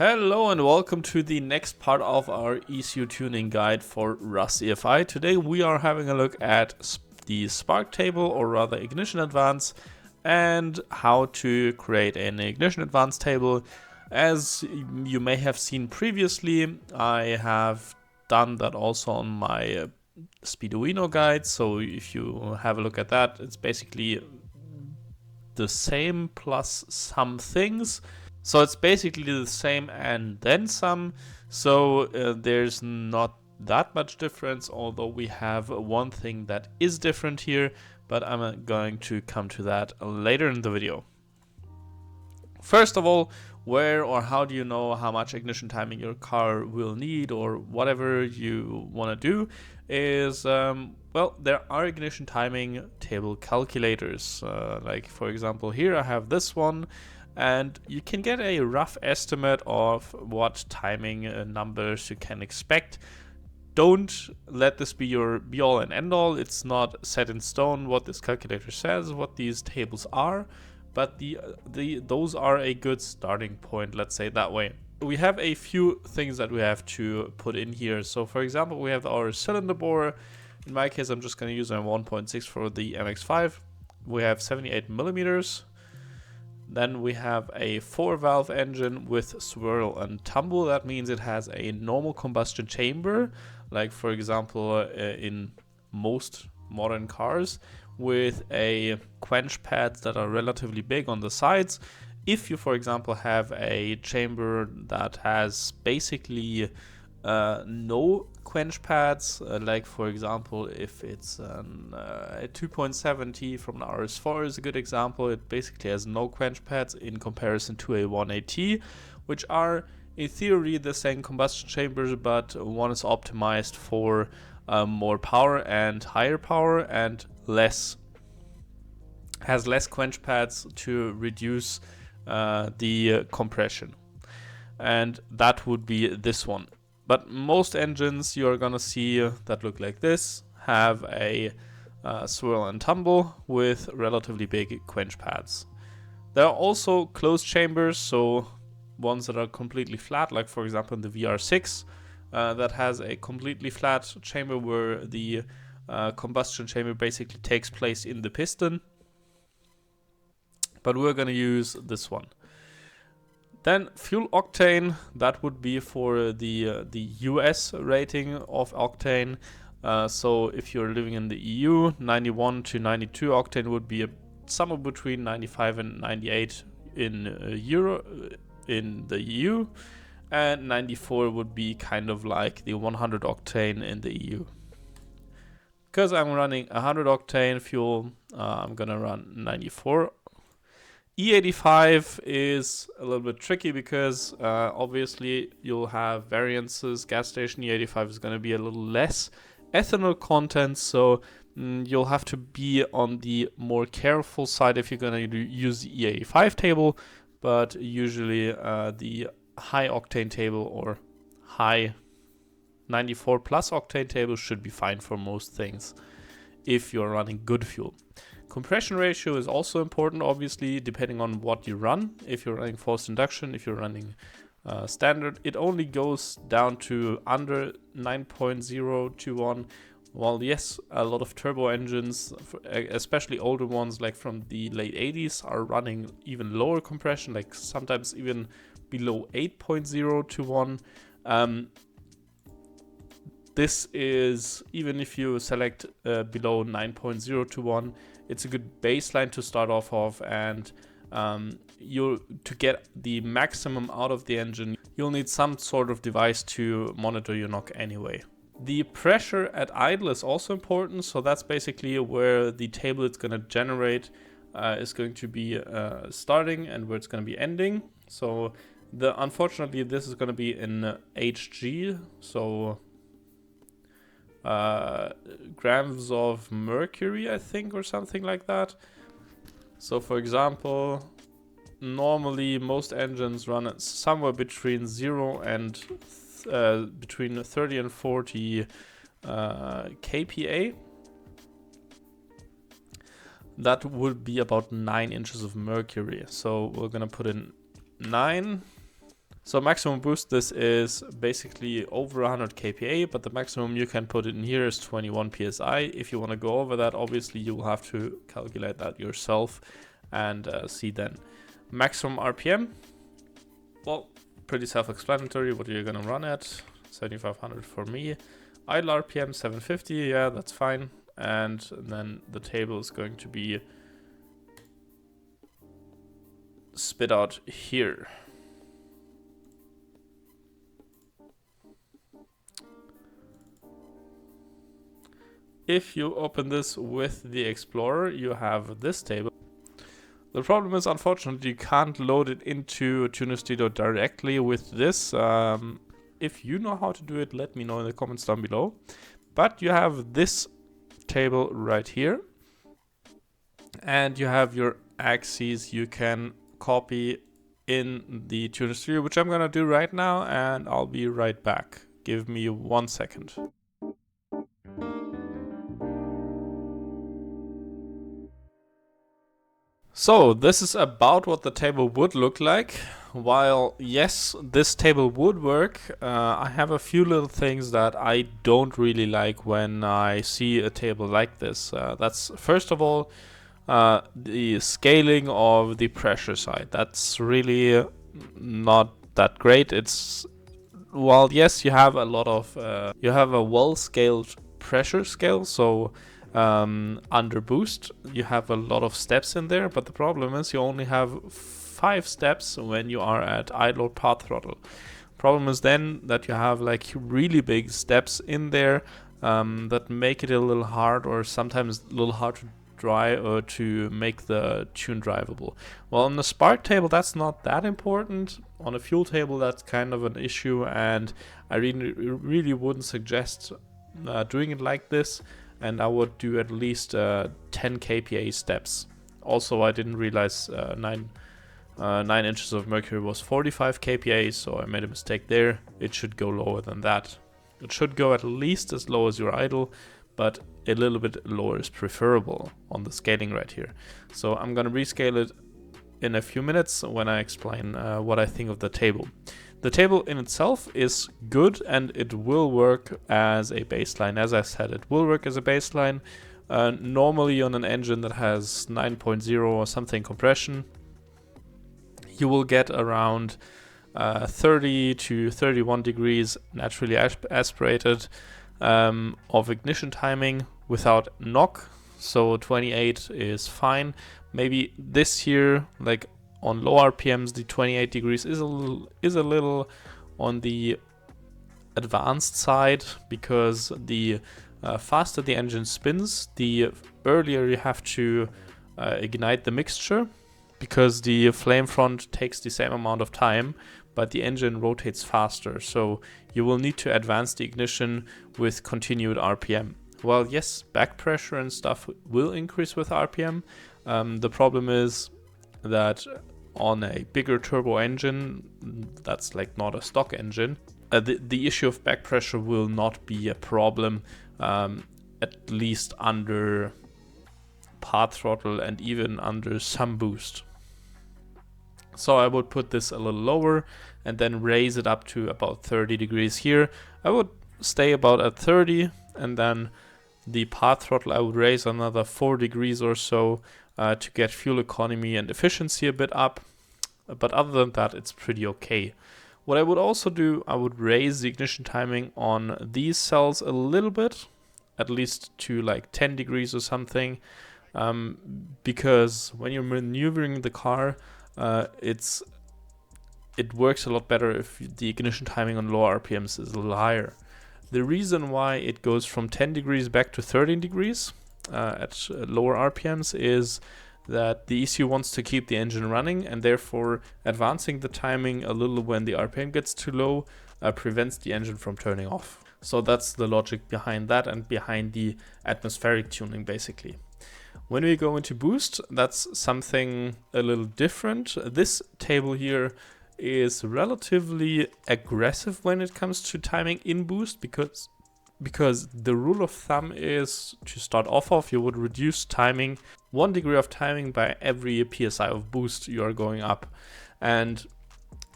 Hello and welcome to the next part of our ECU tuning guide for RUSEFI. Today we are having a look at the spark table, or rather ignition advance, and how to create an ignition advance table. As you may have seen previously, I have done that also on my Speeduino guide, so if you have a look at that, it's basically the same plus some things. So it's basically the same and then some, so there's not that much difference, although we have one thing that is different here, but I'm going to come to that later in the video. First of all, where or how do you know how much ignition timing your car will need, or whatever you want to do is, well, there are ignition timing table calculators. Like for example here I have this one, and you can get a rough estimate of what timing numbers you can expect. Don't let this be your be-all and end-all. It's not set in stone what this calculator says, what these tables are, but those are a good starting point, let's say that way. We have a few things that we have to put in here. So for example, we have our cylinder bore. In my case, I'm just going to use a 1.6 for the MX-5. We have 78 millimeters. Then we have a 4-valve engine with swirl and tumble. That means it has a normal combustion chamber, like for example in most modern cars, with a quench pads that are relatively big on the sides. If you, for example, have a chamber that has basically no quench pads, like for example if it's a 2.7T from the RS4 is a good example. It basically has no quench pads in comparison to a 1AT, which are in theory the same combustion chambers, but one is optimized for more power and higher power, and has less quench pads to reduce the compression, and that would be this one. But most engines you're gonna see that look like this have a swirl and tumble with relatively big quench pads. There are also closed chambers, so ones that are completely flat, like for example in the VR6 that has a completely flat chamber where the combustion chamber basically takes place in the piston. But we're gonna use this one. Then fuel octane, that would be for the US rating of octane. So if you're living in the EU, 91 to 92 octane would be somewhere between 95 and 98 in Euro in the EU, and 94 would be kind of like the 100 octane in the EU. Because I'm running 100 octane fuel, I'm gonna run 94. E85 is a little bit tricky because obviously you'll have variances. Gas station E85 is going to be a little less ethanol content, so you'll have to be on the more careful side if you're going to use the E85 table. But usually the high octane table or high 94 plus octane table should be fine for most things if you're running good fuel. Compression ratio is also important, obviously, depending on what you run. If you're running forced induction, if you're running standard, it only goes down to under 9.021. While yes, a lot of turbo engines, especially older ones like from the late 80s, are running even lower compression, like sometimes even below 8.021. This is, even if you select below 9.021, it's a good baseline to start off of, and to get the maximum out of the engine, you'll need some sort of device to monitor your knock anyway. The pressure at idle is also important, so that's basically where the table it's going to generate is going to be starting and where it's going to be ending. So unfortunately this is going to be in HG, so grams of mercury, I think, or something like that. So for example, normally most engines run at somewhere between 0 and between 30 and 40 kPa. That would be about 9 inches of mercury. So we're gonna put in 9 So maximum boost, this is basically over 100 kPa, but the maximum you can put in here is 21 psi. If you want to go over that, obviously you will have to calculate that yourself and see then. Maximum RPM, well, pretty self-explanatory what you're going to run at, 7500 for me. Idle RPM 750, yeah, that's fine. And then the table is going to be spit out here. If you open this with the Explorer, you have this table. The problem is, unfortunately, you can't load it into Tuner Studio directly with this. If you know how to do it, let me know in the comments down below. But you have this table right here. And you have your axes you can copy in the Tuner Studio, which I'm going to do right now, and I'll be right back. Give me 1 second. So this is about what the table would look like. While yes, this table would work, I have a few little things that I don't really like when I see a table like this. That's first of all the scaling of the pressure side. That's really not that great. It's, while yes, you have a lot of you have a well-scaled pressure scale, so under boost you have a lot of steps in there, but the problem is you only have 5 steps when you are at idle or part throttle. Problem is then that you have like really big steps in there that make it a little hard, or sometimes a little hard to dry or to make the tune drivable. Well, on the spark table that's not that important. On a fuel table that's kind of an issue, and I really wouldn't suggest doing it like this. And I would do at least 10 kPa steps. Also, I didn't realize 9 inches of mercury was 45 kPa, so I made a mistake there. It should go lower than that. It should go at least as low as your idle, but a little bit lower is preferable on the scaling right here. So I'm gonna rescale it in a few minutes when I explain what I think of the table. The table in itself is good, and it will work as a baseline. As I said, it will work as a baseline. Normally on an engine that has 9.0 or something compression, you will get around 30 to 31 degrees naturally aspirated of ignition timing without knock. So 28 is fine. Maybe this here, like on low RPMs, the 28 degrees is a little on the advanced side, because the faster the engine spins, the earlier you have to ignite the mixture, because the flame front takes the same amount of time, but the engine rotates faster. So you will need to advance the ignition with continued RPM. Well, yes, back pressure and stuff will increase with RPM. The problem is that on a bigger turbo engine, that's like not a stock engine, the issue of back pressure will not be a problem, at least under part throttle and even under some boost. So I would put this a little lower and then raise it up to about 30 degrees here. I would stay about at 30, and then the part throttle I would raise another 4 degrees or so to get fuel economy and efficiency a bit up. But other than that, it's pretty okay. What I would also do, I would raise the ignition timing on these cells a little bit, at least to like 10 degrees or something, because when you're maneuvering the car, it works a lot better if the ignition timing on low RPMs is a little higher. The reason why it goes from 10 degrees back to 13 degrees at lower RPMs is that the ECU wants to keep the engine running, and therefore advancing the timing a little when the RPM gets too low prevents the engine from turning off. So that's the logic behind that and behind the atmospheric tuning basically. When we go into boost, that's something a little different. This table here is relatively aggressive when it comes to timing in boost, because the rule of thumb is to start off of, you would reduce timing 1 degree of timing by every psi of boost you are going up. And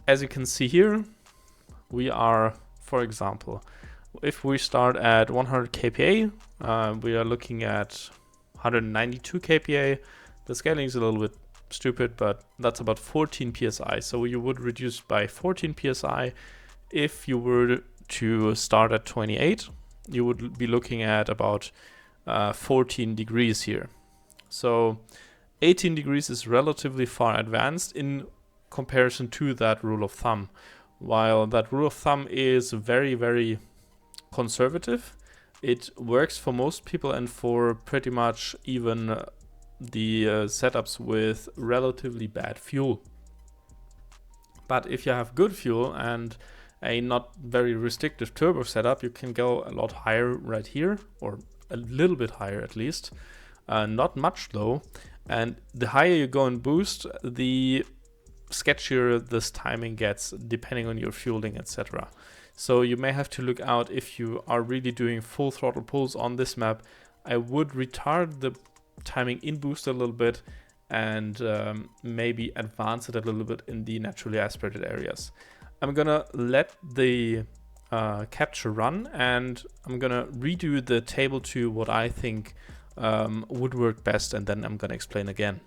as you can see here, we are, for example, if we start at 100 kPa, we are looking at 192 kPa. The scaling is a little bit stupid, but that's about 14 psi. So you would reduce by 14 psi. If you were to start at 28, you would be looking at about 14 degrees here. So 18 degrees is relatively far advanced in comparison to that rule of thumb. While that rule of thumb is very, very conservative, it works for most people and for pretty much even the setups with relatively bad fuel. But if you have good fuel and a not very restrictive turbo setup, you can go a lot higher right here, or a little bit higher at least, not much though. And the higher you go in boost, the sketchier this timing gets depending on your fueling, etc. So you may have to look out if you are really doing full throttle pulls on this map. I would retard the timing in boost a little bit and maybe advance it a little bit in the naturally aspirated areas. I'm gonna let the capture run, and I'm gonna redo the table to what I think would work best, and then I'm gonna explain again.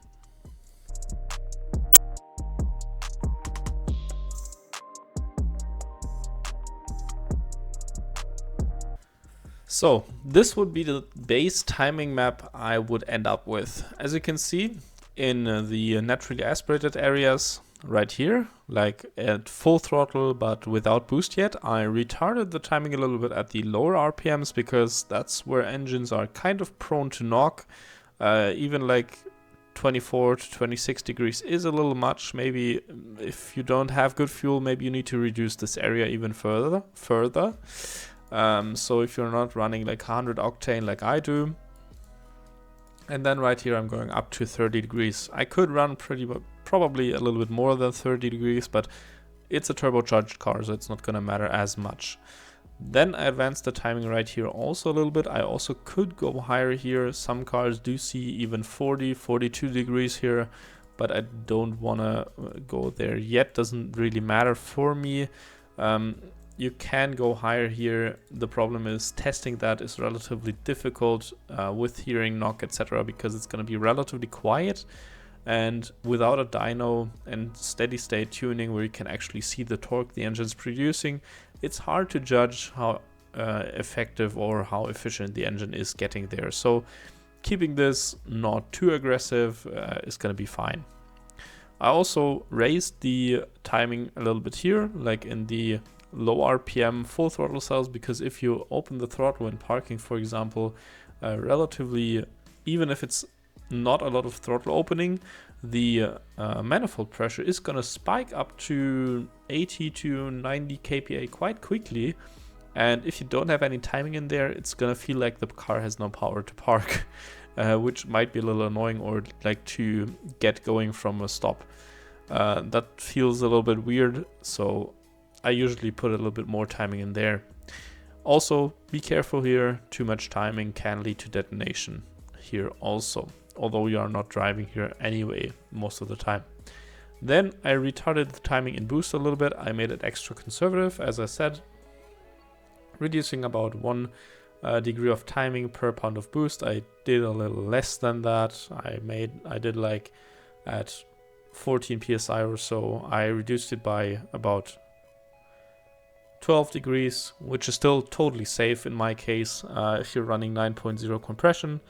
So this would be the base timing map I would end up with. As you can see, in the naturally aspirated areas right here, like at full throttle but without boost yet, I retarded the timing a little bit at the lower RPMs because that's where engines are kind of prone to knock. Even like 24 to 26 degrees is a little much. Maybe if you don't have good fuel, maybe you need to reduce this area even further. So if you're not running like 100 octane like I do, and then right here I'm going up to 30 degrees. I could run probably a little bit more than 30 degrees, but it's a turbocharged car, so it's not gonna matter as much. Then I advanced the timing right here also a little bit. I also could go higher here. Some cars do see even 40, 42 degrees here, but I don't wanna go there yet. Doesn't really matter for me. You can go higher here. The problem is testing that is relatively difficult with hearing, knock, etc., because it's going to be relatively quiet, and without a dyno and steady state tuning where you can actually see the torque the engine's producing, it's hard to judge how effective or how efficient the engine is getting there. So keeping this not too aggressive is going to be fine. I also raised the timing a little bit here, like in the low RPM full throttle cells, because if you open the throttle when parking, for example, relatively, even if it's not a lot of throttle opening, the manifold pressure is going to spike up to 80 to 90 kPa quite quickly, and if you don't have any timing in there, it's going to feel like the car has no power to park, which might be a little annoying, or like to get going from a stop. That feels a little bit weird, so I usually put a little bit more timing in there. Also, be careful here. Too much timing can lead to detonation here also, although you are not driving here anyway most of the time. Then I retarded the timing in boost a little bit. I made it extra conservative, as I said, reducing about 1 degree of timing per pound of boost. I did a little less than that. I did like at 14 psi or so. I reduced it by about 12 degrees, which is still totally safe in my case if you're running 9.0 compression.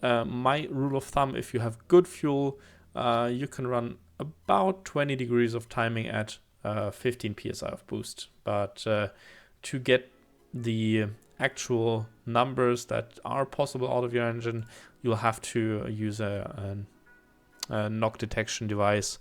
My rule of thumb, if you have good fuel, you can run about 20 degrees of timing at 15 psi of boost. But to get the actual numbers that are possible out of your engine, you'll have to use a knock detection device.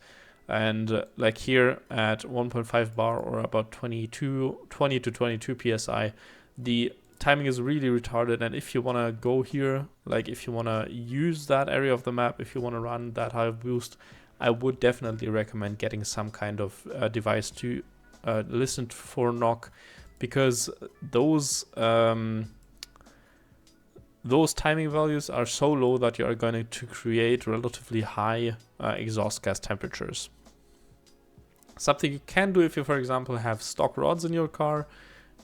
And like here at 1.5 bar or about 20 to 22 psi, the timing is really retarded. And if you want to go here, like if you want to use that area of the map, if you want to run that high boost, I would definitely recommend getting some kind of device to listen for knock, because those timing values are so low that you are going to create relatively high exhaust gas temperatures. Something you can do if you, for example, have stock rods in your car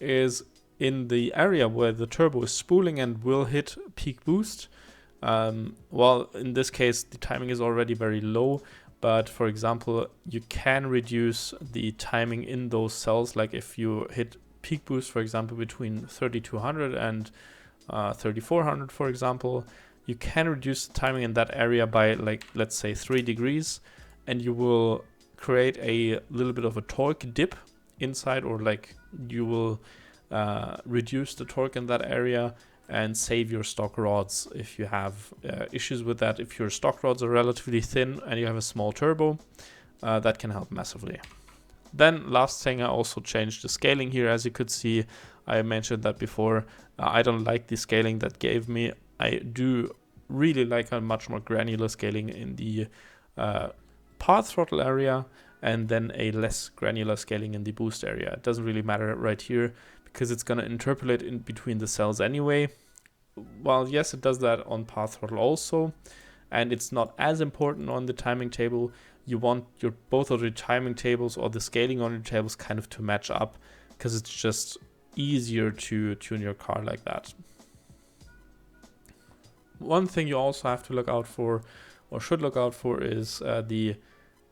is in the area where the turbo is spooling and will hit peak boost. Well, in this case, the timing is already very low, but for example, you can reduce the timing in those cells. Like if you hit peak boost, for example, between 3200 and 3400, for example, you can reduce the timing in that area by, like, let's say 3 degrees, and you will create a little bit of a torque dip inside, or like you will reduce the torque in that area and save your stock rods if you have issues with that. If your stock rods are relatively thin and you have a small turbo, that can help massively. Then last thing, I also changed the scaling here. As you could see, I mentioned that before. I don't like the scaling that gave me. I do really like a much more granular scaling in the path throttle area, and then a less granular scaling in the boost area. It doesn't really matter right here because it's going to interpolate in between the cells anyway. Well, yes, it does that on path throttle also, and it's not as important on the timing table. You want your both of the timing tables or the scaling on your tables kind of to match up, because it's just easier to tune your car like that. One thing you also have to look out for, or should look out for, is the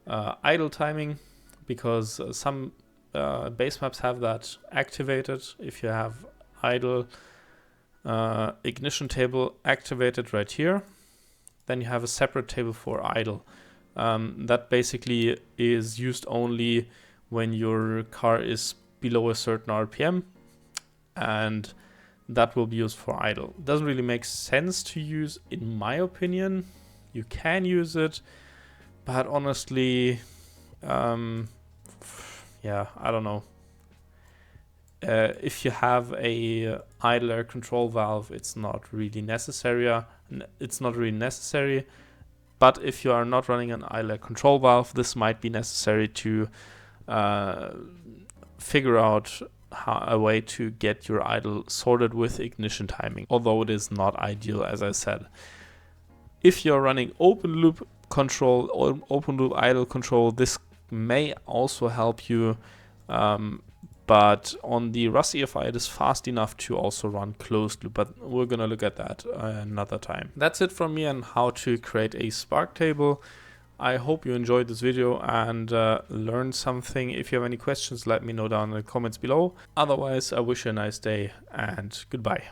idle timing, because some base maps have that activated. If you have idle ignition table activated right here, then you have a separate table for idle. That basically is used only when your car is below a certain RPM, and that will be used for idle. It doesn't really make sense to use, in my opinion. You can use it, but honestly, yeah, I don't know. If you have a idle air control valve, it's not really necessary. But if you are not running an idle air control valve, this might be necessary to figure out a way to get your idle sorted with ignition timing, although it is not ideal, as I said. If you're running open loop control or open loop idle control, this may also help you, but on the RUSEFI it is fast enough to also run closed loop, but we're gonna look at that another time. That's it from me on how to create a spark table. I hope you enjoyed this video and learned something. If you have any questions, let me know down in the comments below. Otherwise, I wish you a nice day and goodbye.